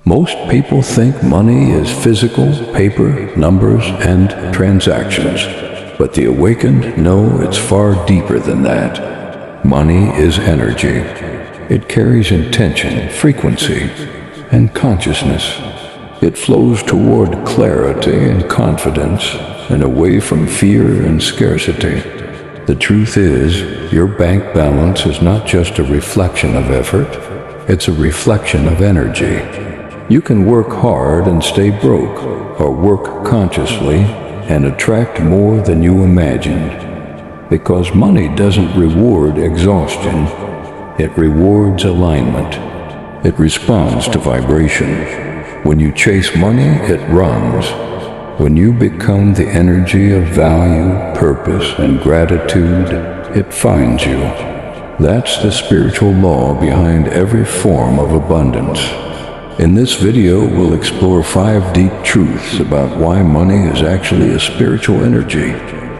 Most people think money is physical, paper, numbers, and transactions. But the awakened know it's far deeper than that. Money is energy. It carries intention, frequency, and consciousness. It flows toward clarity and confidence and away from fear and scarcity. The truth is, your bank balance is not just a reflection of effort, it's a reflection of energy. You can work hard and stay broke, or work consciously and attract more than you imagined. Because money doesn't reward exhaustion, it rewards alignment. It responds to vibration. When you chase money, it runs. When you become the energy of value, purpose, and gratitude, it finds you. That's the spiritual law behind every form of abundance. In this video, we'll explore 5 deep truths about why money is actually a spiritual energy,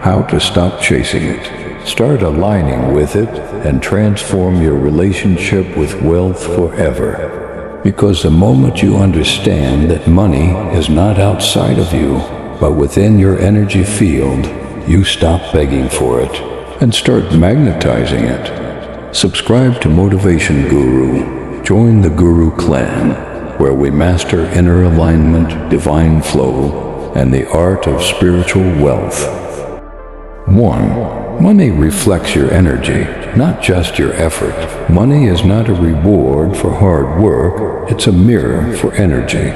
how to stop chasing it, start aligning with it, and transform your relationship with wealth forever. Because the moment you understand that money is not outside of you, but within your energy field, you stop begging for it and start magnetizing it. Subscribe to Motivation Guru. Join the Guru Clan, where we master inner alignment, divine flow, and the art of spiritual wealth. 1. Money reflects your energy, not just your effort. Money is not a reward for hard work, it's a mirror for energy.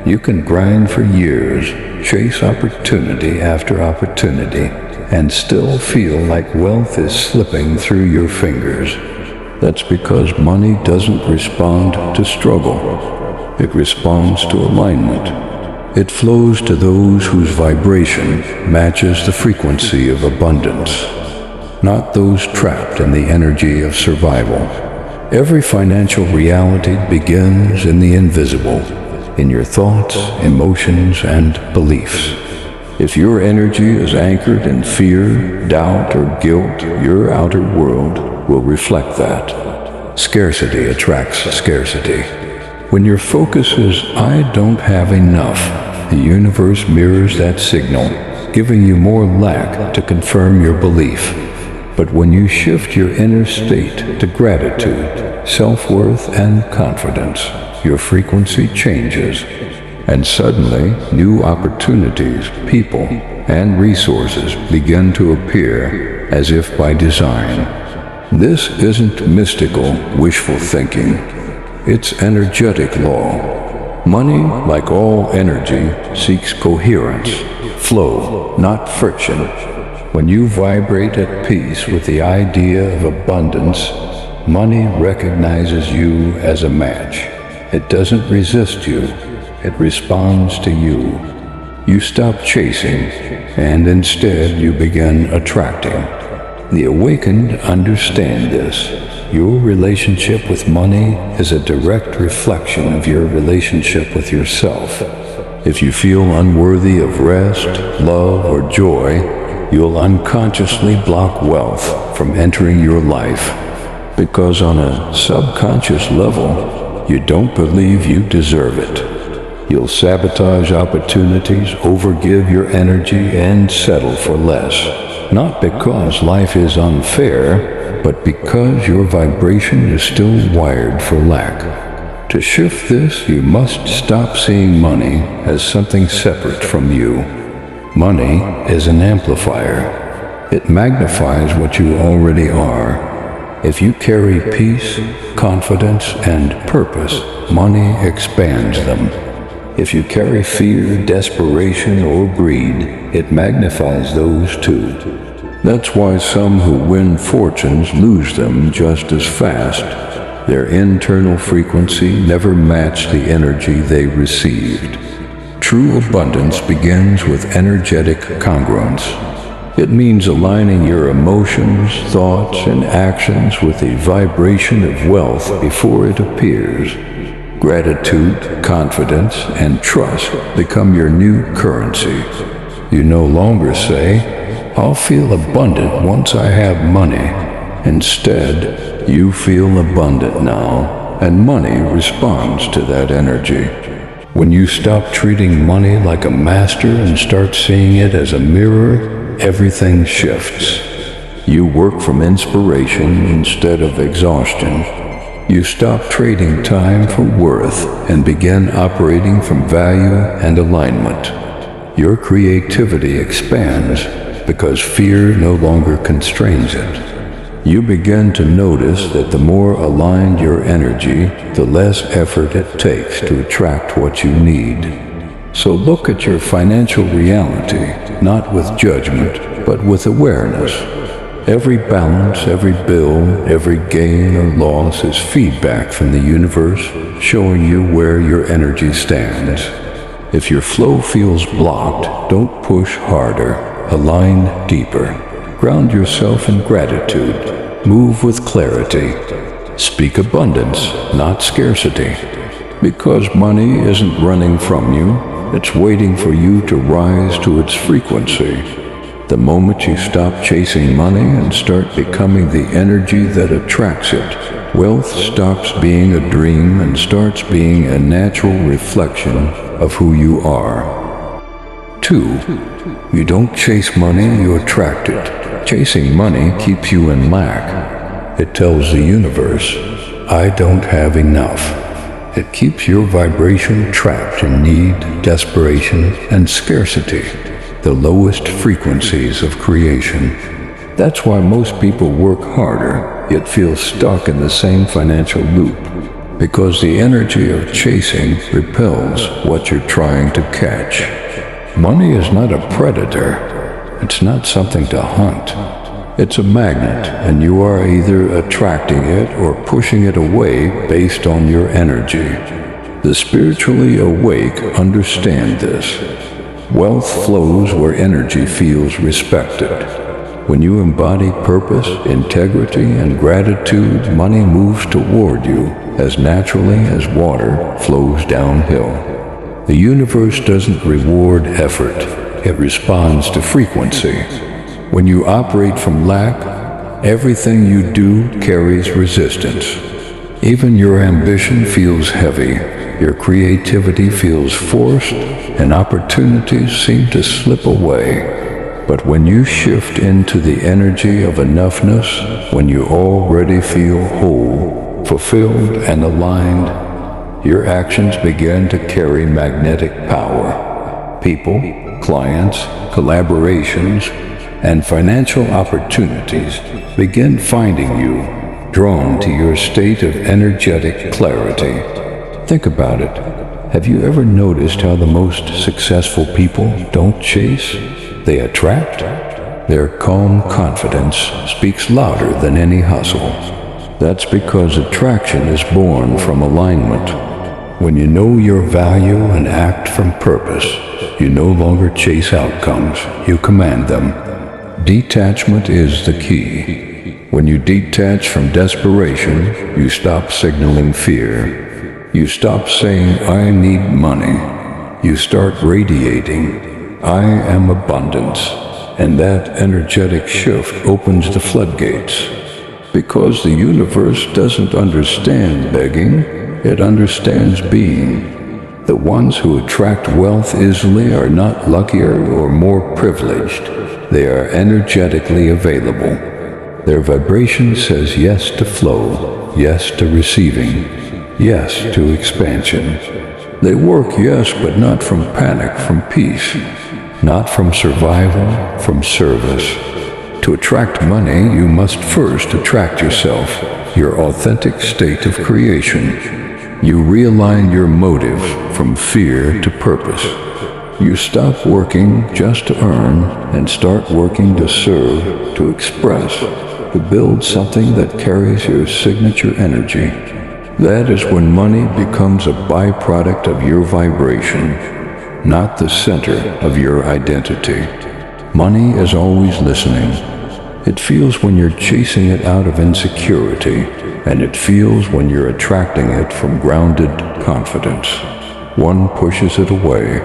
You can grind for years, chase opportunity after opportunity, and still feel like wealth is slipping through your fingers. That's because money doesn't respond to struggle. It responds to alignment. It flows to those whose vibration matches the frequency of abundance, not those trapped in the energy of survival. Every financial reality begins in the invisible, in your thoughts, emotions, and beliefs. If your energy is anchored in fear, doubt, or guilt, your outer world will reflect that. Scarcity attracts scarcity. When your focus is, I don't have enough, the universe mirrors that signal, giving you more lack to confirm your belief. But when you shift your inner state to gratitude, self-worth, and confidence, your frequency changes. And suddenly, new opportunities, people, and resources begin to appear as if by design. This isn't mystical, wishful thinking. It's energetic law. Money, like all energy, seeks coherence, flow, not friction. When you vibrate at peace with the idea of abundance, money recognizes you as a match. It doesn't resist you, it responds to you. You stop chasing, and instead you begin attracting. The awakened understand this. Your relationship with money is a direct reflection of your relationship with yourself. If you feel unworthy of rest, love, or joy, you'll unconsciously block wealth from entering your life. Because on a subconscious level, you don't believe you deserve it. You'll sabotage opportunities, overgive your energy, and settle for less. Not because life is unfair, but because your vibration is still wired for lack. To shift this, you must stop seeing money as something separate from you. Money is an amplifier. It magnifies what you already are. If you carry peace, confidence, and purpose, money expands them. If you carry fear, desperation, or greed, it magnifies those too. That's why some who win fortunes lose them just as fast. Their internal frequency never matched the energy they received. True abundance begins with energetic congruence. It means aligning your emotions, thoughts, and actions with the vibration of wealth before it appears. Gratitude, confidence, and trust become your new currency. You no longer say, I'll feel abundant once I have money. Instead, you feel abundant now, and money responds to that energy. When you stop treating money like a master and start seeing it as a mirror, everything shifts. You work from inspiration instead of exhaustion. You stop trading time for worth and begin operating from value and alignment. Your creativity expands because fear no longer constrains it. You begin to notice that the more aligned your energy, the less effort it takes to attract what you need. So look at your financial reality, not with judgment, but with awareness. Every balance, every bill, every gain or loss is feedback from the universe, showing you where your energy stands. If your flow feels blocked, don't push harder, align deeper. Ground yourself in gratitude. Move with clarity. Speak abundance, not scarcity. Because money isn't running from you, it's waiting for you to rise to its frequency. The moment you stop chasing money and start becoming the energy that attracts it, wealth stops being a dream and starts being a natural reflection of who you are. 2. You don't chase money, you attract it. Chasing money keeps you in lack. It tells the universe, I don't have enough. It keeps your vibration trapped in need, desperation, and scarcity, the lowest frequencies of creation. That's why most people work harder, yet feel stuck in the same financial loop, because the energy of chasing repels what you're trying to catch. Money is not a predator. It's not something to hunt. It's a magnet, and you are either attracting it or pushing it away based on your energy. The spiritually awake understand this. Wealth flows where energy feels respected. When you embody purpose, integrity, and gratitude, money moves toward you as naturally as water flows downhill. The universe doesn't reward effort. It responds to frequency. When you operate from lack, everything you do carries resistance. Even your ambition feels heavy, your creativity feels forced, and opportunities seem to slip away. But when you shift into the energy of enoughness, when you already feel whole, fulfilled, and aligned, your actions begin to carry magnetic power. People, clients, collaborations, and financial opportunities begin finding you, drawn to your state of energetic clarity. Think about it. Have you ever noticed how the most successful people don't chase? They attract? Their calm confidence speaks louder than any hustle. That's because attraction is born from alignment. When you know your value and act from purpose, you no longer chase outcomes, you command them. Detachment is the key. When you detach from desperation, you stop signaling fear. You stop saying, I need money. You start radiating, I am abundance. And that energetic shift opens the floodgates. Because the universe doesn't understand begging, it understands being. The ones who attract wealth easily are not luckier or more privileged. They are energetically available. Their vibration says yes to flow, yes to receiving, yes to expansion. They work, yes, but not from panic, from peace. Not from survival, from service. To attract money, you must first attract yourself, your authentic state of creation. You realign your motive from fear to purpose. You stop working just to earn and start working to serve, to express, to build something that carries your signature energy. That is when money becomes a byproduct of your vibration, not the center of your identity. Money is always listening. It feels when you're chasing it out of insecurity, and it feels when you're attracting it from grounded confidence. One pushes it away,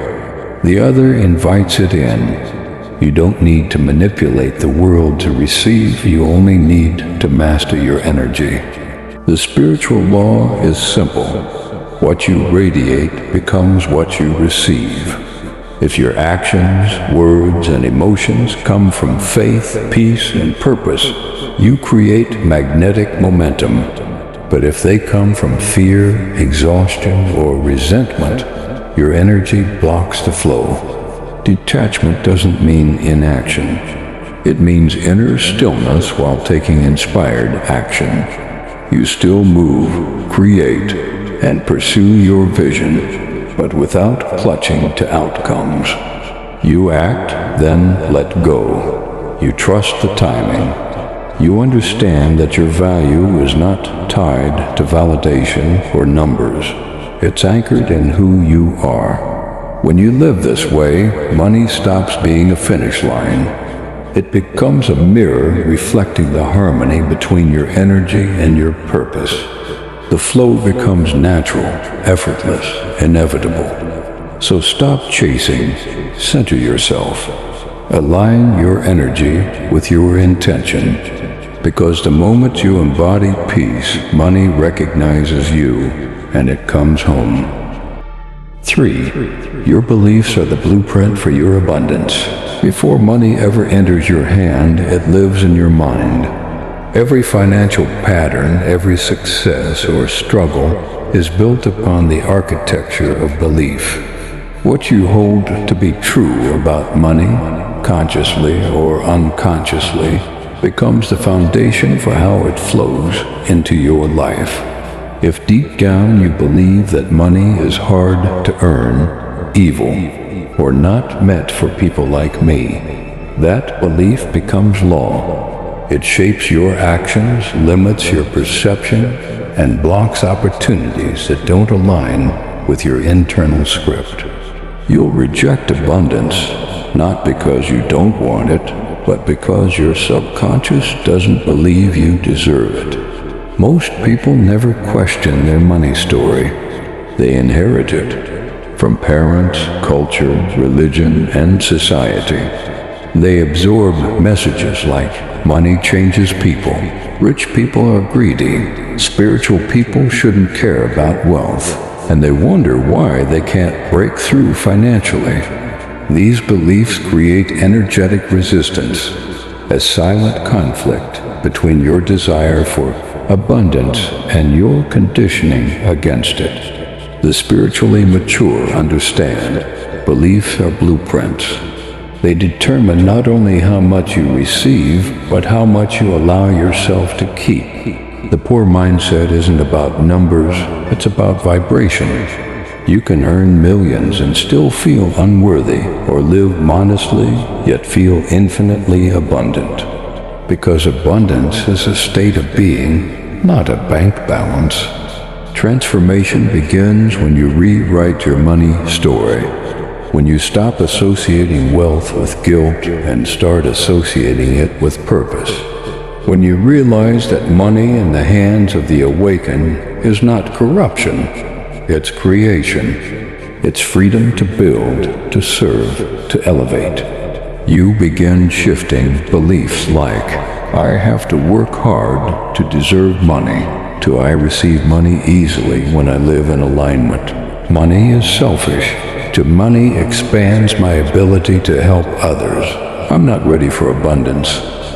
the other invites it in. You don't need to manipulate the world to receive, you only need to master your energy. The spiritual law is simple. What you radiate becomes what you receive. If your actions, words, and emotions come from faith, peace, and purpose, you create magnetic momentum. But if they come from fear, exhaustion, or resentment, your energy blocks the flow. Detachment doesn't mean inaction. It means inner stillness while taking inspired action. You still move, create, and pursue your vision, but without clutching to outcomes. You act, then let go. You trust the timing. You understand that your value is not tied to validation or numbers. It's anchored in who you are. When you live this way, money stops being a finish line. It becomes a mirror reflecting the harmony between your energy and your purpose. The flow becomes natural, effortless, inevitable. So stop chasing, center yourself. Align your energy with your intention. Because the moment you embody peace, money recognizes you and it comes home. 3. Your beliefs are the blueprint for your abundance. Before money ever enters your hand, it lives in your mind. Every financial pattern, every success or struggle is built upon the architecture of belief. What you hold to be true about money, consciously or unconsciously, becomes the foundation for how it flows into your life. If deep down you believe that money is hard to earn, evil, or not meant for people like me, that belief becomes law. It shapes your actions, limits your perception, and blocks opportunities that don't align with your internal script. You'll reject abundance, not because you don't want it, but because your subconscious doesn't believe you deserve it. Most people never question their money story. They inherit it from parents, culture, religion, and society. They absorb messages like money changes people, rich people are greedy, spiritual people shouldn't care about wealth, and they wonder why they can't break through financially. These beliefs create energetic resistance, a silent conflict between your desire for abundance and your conditioning against it. The spiritually mature understand beliefs are blueprints. They determine not only how much you receive, but how much you allow yourself to keep. The poor mindset isn't about numbers, it's about vibration. You can earn millions and still feel unworthy, or live modestly yet feel infinitely abundant. Because abundance is a state of being, not a bank balance. Transformation begins when you rewrite your money story, when you stop associating wealth with guilt and start associating it with purpose. When you realize that money in the hands of the awakened is not corruption, it's creation. It's freedom to build, to serve, to elevate. You begin shifting beliefs like, I have to work hard to deserve money, to I receive money easily when I live in alignment. Money is selfish, to money expands my ability to help others. I'm not ready for abundance,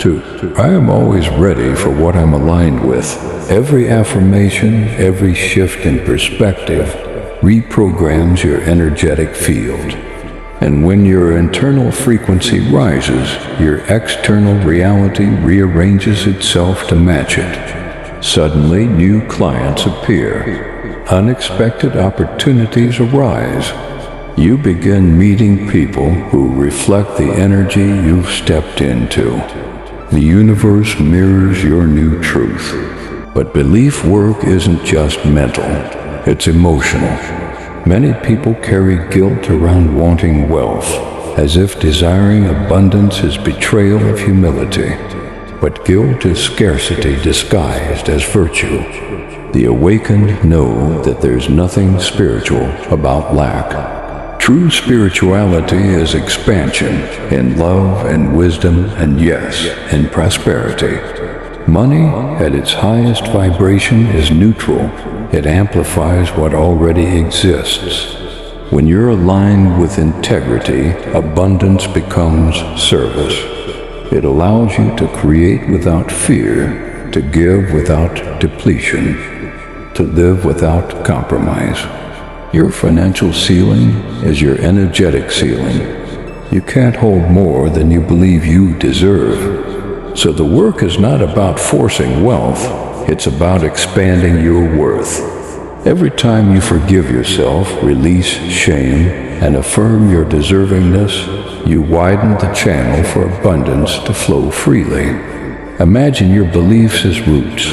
to I am always ready for what I'm aligned with. Every affirmation, every shift in perspective reprograms your energetic field. And when your internal frequency rises, your external reality rearranges itself to match it. Suddenly, new clients appear. Unexpected opportunities arise. You begin meeting people who reflect the energy you've stepped into. The universe mirrors your new truth. But belief work isn't just mental, it's emotional. Many people carry guilt around wanting wealth, as if desiring abundance is betrayal of humility. But guilt is scarcity disguised as virtue. The awakened know that there's nothing spiritual about lack. True spirituality is expansion in love and wisdom and yes, in prosperity. Money, at its highest vibration, is neutral. It amplifies what already exists. When you're aligned with integrity, abundance becomes service. It allows you to create without fear, to give without depletion, to live without compromise. Your financial ceiling is your energetic ceiling. You can't hold more than you believe you deserve. So the work is not about forcing wealth, it's about expanding your worth. Every time you forgive yourself, release shame, and affirm your deservingness, you widen the channel for abundance to flow freely. Imagine your beliefs as roots.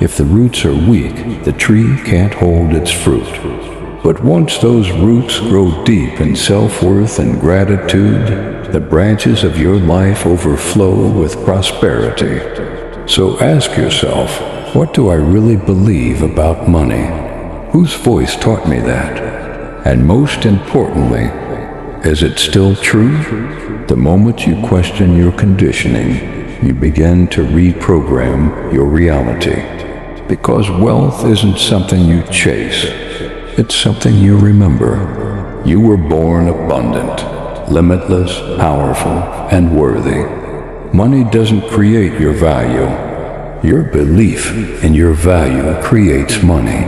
If the roots are weak, the tree can't hold its fruit. But once those roots grow deep in self-worth and gratitude, the branches of your life overflow with prosperity. So ask yourself, what do I really believe about money? Whose voice taught me that? And most importantly, is it still true? The moment you question your conditioning, you begin to reprogram your reality. Because wealth isn't something you chase, it's something you remember. You were born abundant, limitless, powerful, and worthy. Money doesn't create your value. Your belief in your value creates money.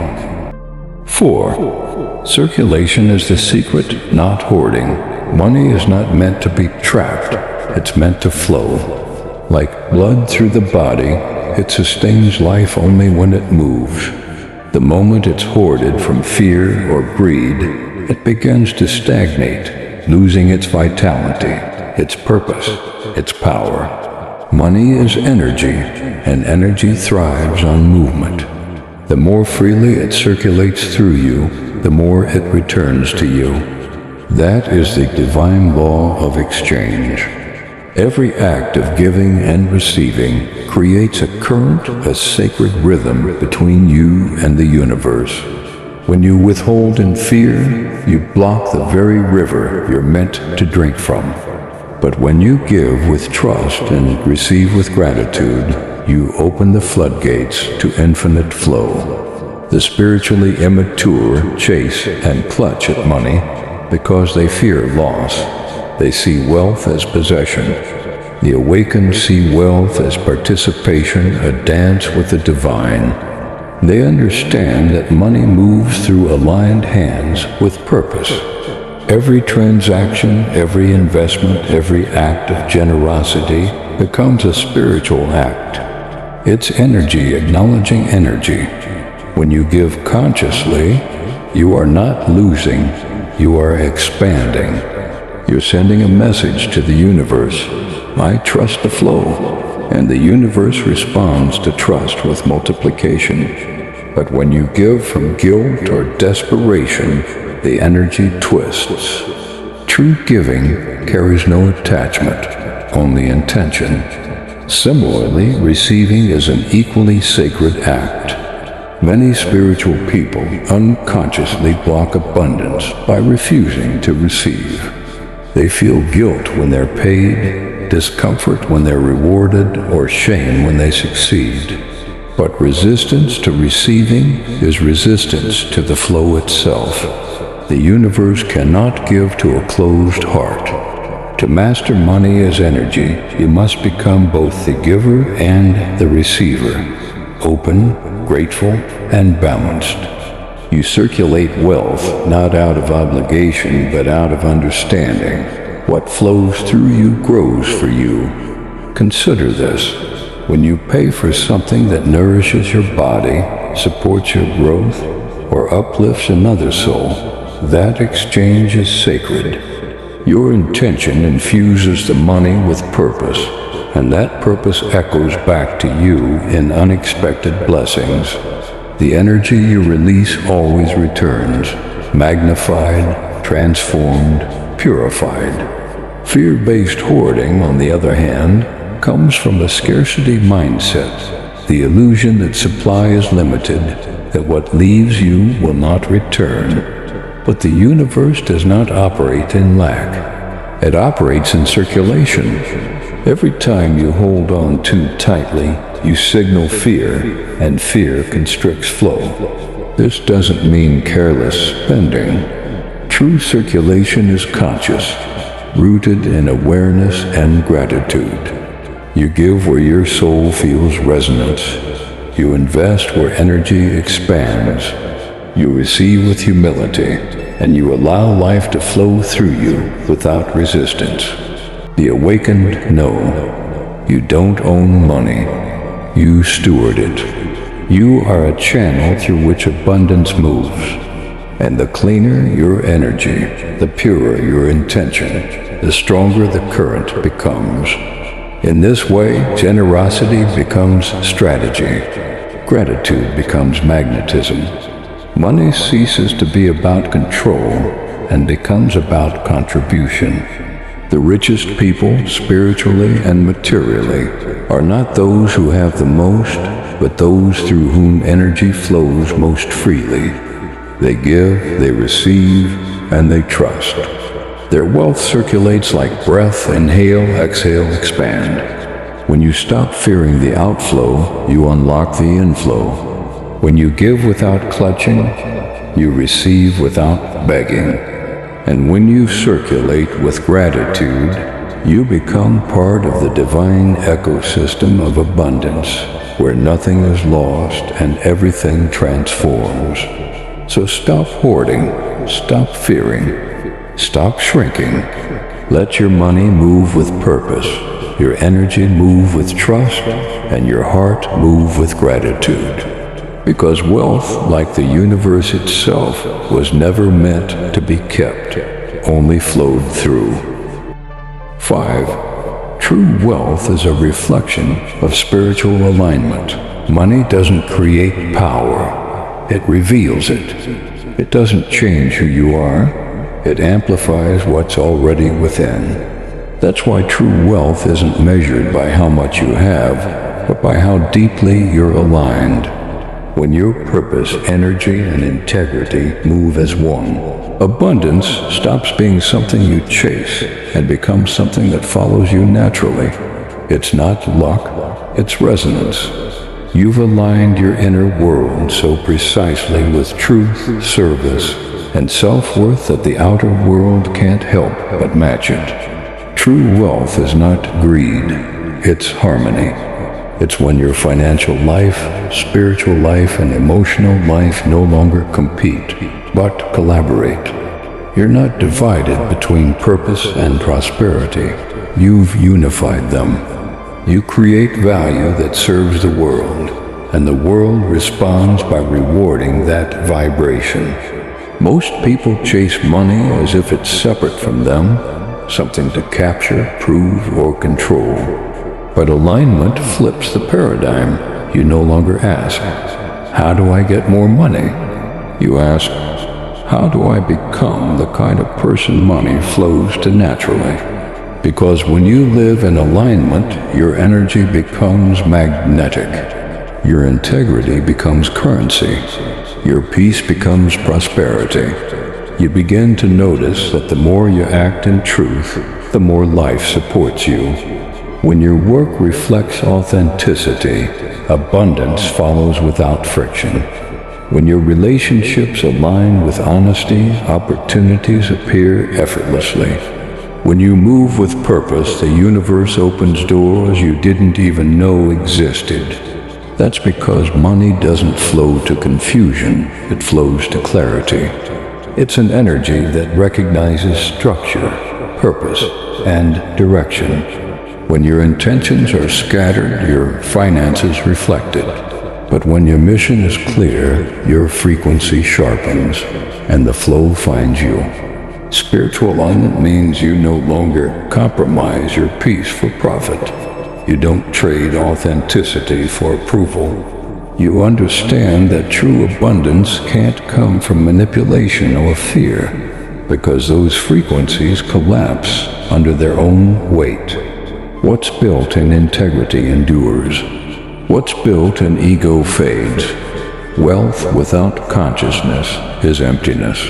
4. Circulation is the secret, not hoarding. Money is not meant to be trapped. It's meant to flow. Like blood through the body, it sustains life only when it moves. The moment it's hoarded from fear or greed, it begins to stagnate, losing its vitality, its purpose, its power. Money is energy, and energy thrives on movement. The more freely it circulates through you, the more it returns to you. That is the divine law of exchange. Every act of giving and receiving creates a current, a sacred rhythm between you and the universe. When you withhold in fear, you block the very river you're meant to drink from. But when you give with trust and receive with gratitude, you open the floodgates to infinite flow. The spiritually immature chase and clutch at money because they fear loss. They see wealth as possession. The awakened see wealth as participation, a dance with the divine. They understand that money moves through aligned hands with purpose. Every transaction, every investment, every act of generosity becomes a spiritual act. It's energy acknowledging energy. When you give consciously, you are not losing, you are expanding. You're sending a message to the universe. I trust the flow, and the universe responds to trust with multiplication. But when you give from guilt or desperation, the energy twists. True giving carries no attachment, only intention. Similarly, receiving is an equally sacred act. Many spiritual people unconsciously block abundance by refusing to receive. They feel guilt when they're paid, discomfort when they're rewarded, or shame when they succeed. But resistance to receiving is resistance to the flow itself. The universe cannot give to a closed heart. To master money as energy, you must become both the giver and the receiver, open, grateful, and balanced. You circulate wealth not out of obligation, but out of understanding. What flows through you grows for you. Consider this. When you pay for something that nourishes your body, supports your growth, or uplifts another soul, that exchange is sacred. Your intention infuses the money with purpose, and that purpose echoes back to you in unexpected blessings. The energy you release always returns, magnified, transformed, purified. Fear-based hoarding, on the other hand, comes from a scarcity mindset, the illusion that supply is limited, that what leaves you will not return. But the universe does not operate in lack. It operates in circulation. Every time you hold on too tightly, you signal fear, and fear constricts flow. This doesn't mean careless spending. True circulation is conscious, rooted in awareness and gratitude. You give where your soul feels resonance. You invest where energy expands. You receive with humility, and you allow life to flow through you without resistance. The awakened know you don't own money. You steward it. You are a channel through which abundance moves. And the cleaner your energy, the purer your intention, the stronger the current becomes. In this way, generosity becomes strategy. Gratitude becomes magnetism. Money ceases to be about control and becomes about contribution. The richest people, spiritually and materially, are not those who have the most, but those through whom energy flows most freely. They give, they receive, and they trust. Their wealth circulates like breath, inhale, exhale, expand. When you stop fearing the outflow, you unlock the inflow. When you give without clutching, you receive without begging. And when you circulate with gratitude, you become part of the divine ecosystem of abundance, where nothing is lost and everything transforms. So stop hoarding, stop fearing, stop shrinking. Let your money move with purpose, your energy move with trust, and your heart move with gratitude. Because wealth, like the universe itself, was never meant to be kept, only flowed through. 5. True wealth is a reflection of spiritual alignment. Money doesn't create power, it reveals it. It doesn't change who you are, it amplifies what's already within. That's why true wealth isn't measured by how much you have, but by how deeply you're aligned. When your purpose, energy, and integrity move as one, abundance stops being something you chase and becomes something that follows you naturally. It's not luck, it's resonance. You've aligned your inner world so precisely with truth, service, and self-worth that the outer world can't help but match it. True wealth is not greed, it's harmony. It's when your financial life, spiritual life, and emotional life no longer compete, but collaborate. You're not divided between purpose and prosperity. You've unified them. You create value that serves the world, and the world responds by rewarding that vibration. Most people chase money as if it's separate from them, something to capture, prove, or control. But alignment flips the paradigm. You no longer ask, how do I get more money? You ask, how do I become the kind of person money flows to naturally? Because when you live in alignment, your energy becomes magnetic. Your integrity becomes currency. Your peace becomes prosperity. You begin to notice that the more you act in truth, the more life supports you. When your work reflects authenticity, abundance follows without friction. When your relationships align with honesty, opportunities appear effortlessly. When you move with purpose, the universe opens doors you didn't even know existed. That's because money doesn't flow to confusion, it flows to clarity. It's an energy that recognizes structure, purpose, and direction. When your intentions are scattered, your finances reflect it. But when your mission is clear, your frequency sharpens, and the flow finds you. Spiritual alignment means you no longer compromise your peace for profit. You don't trade authenticity for approval. You understand that true abundance can't come from manipulation or fear, because those frequencies collapse under their own weight. What's built in integrity endures. What's built in ego fades. Wealth without consciousness is emptiness.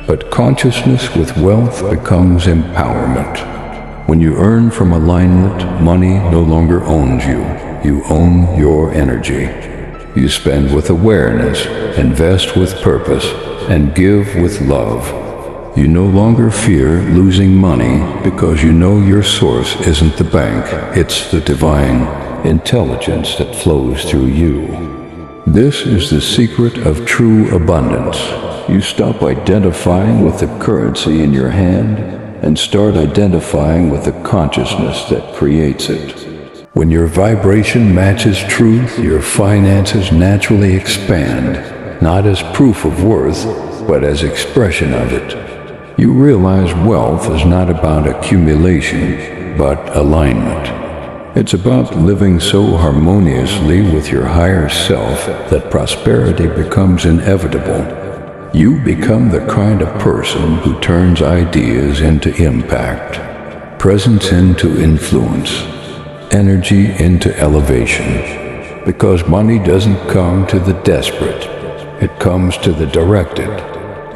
But consciousness with wealth becomes empowerment. When you earn from alignment, money no longer owns you. You own your energy. You spend with awareness, invest with purpose, and give with love. You no longer fear losing money because you know your source isn't the bank, it's the divine intelligence that flows through you. This is the secret of true abundance. You stop identifying with the currency in your hand and start identifying with the consciousness that creates it. When your vibration matches truth, your finances naturally expand, not as proof of worth, but as expression of it. You realize wealth is not about accumulation, but alignment. It's about living so harmoniously with your higher self that prosperity becomes inevitable. You become the kind of person who turns ideas into impact, presence into influence, energy into elevation. Because money doesn't come to the desperate, it comes to the directed.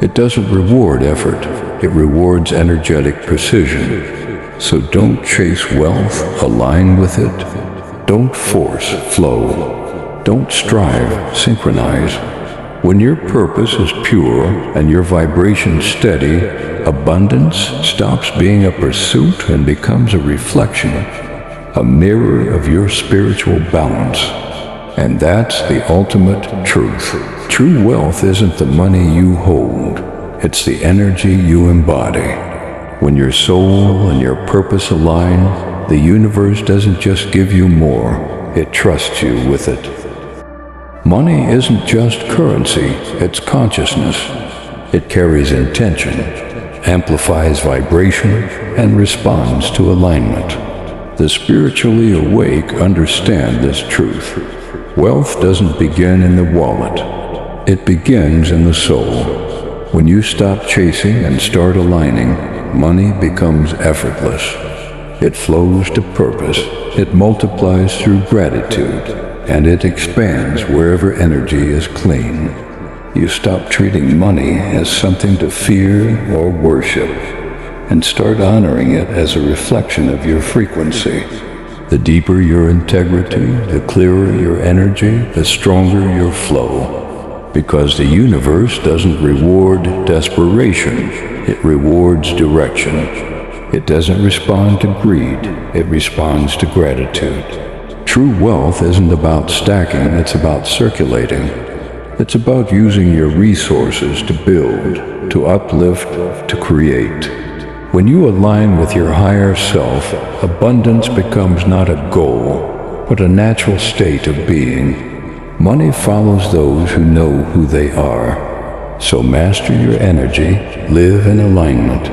It doesn't reward effort, it rewards energetic precision. So don't chase wealth, align with it. Don't force flow. Don't strive, synchronize. When your purpose is pure and your vibration steady, abundance stops being a pursuit and becomes a reflection, a mirror of your spiritual balance. And that's the ultimate truth. True wealth isn't the money you hold, it's the energy you embody. When your soul and your purpose align, the universe doesn't just give you more, it trusts you with it. Money isn't just currency, it's consciousness. It carries intention, amplifies vibration, and responds to alignment. The spiritually awake understand this truth. Wealth doesn't begin in the wallet. It begins in the soul. When you stop chasing and start aligning, money becomes effortless. It flows to purpose. It multiplies through gratitude. And it expands wherever energy is clean. You stop treating money as something to fear or worship, and start honoring it as a reflection of your frequency. The deeper your integrity, the clearer your energy, the stronger your flow. Because the universe doesn't reward desperation, it rewards direction. It doesn't respond to greed, it responds to gratitude. True wealth isn't about stacking, it's about circulating. It's about using your resources to build, to uplift, to create. When you align with your higher self, abundance becomes not a goal, but a natural state of being. Money follows those who know who they are. So master your energy, live in alignment,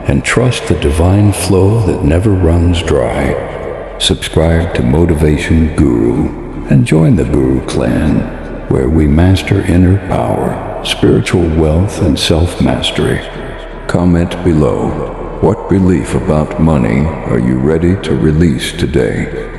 and trust the divine flow that never runs dry. Subscribe to Motivation Guru and join the Guru Clan, where we master inner power, spiritual wealth, and self-mastery. Comment below. What belief about money are you ready to release today?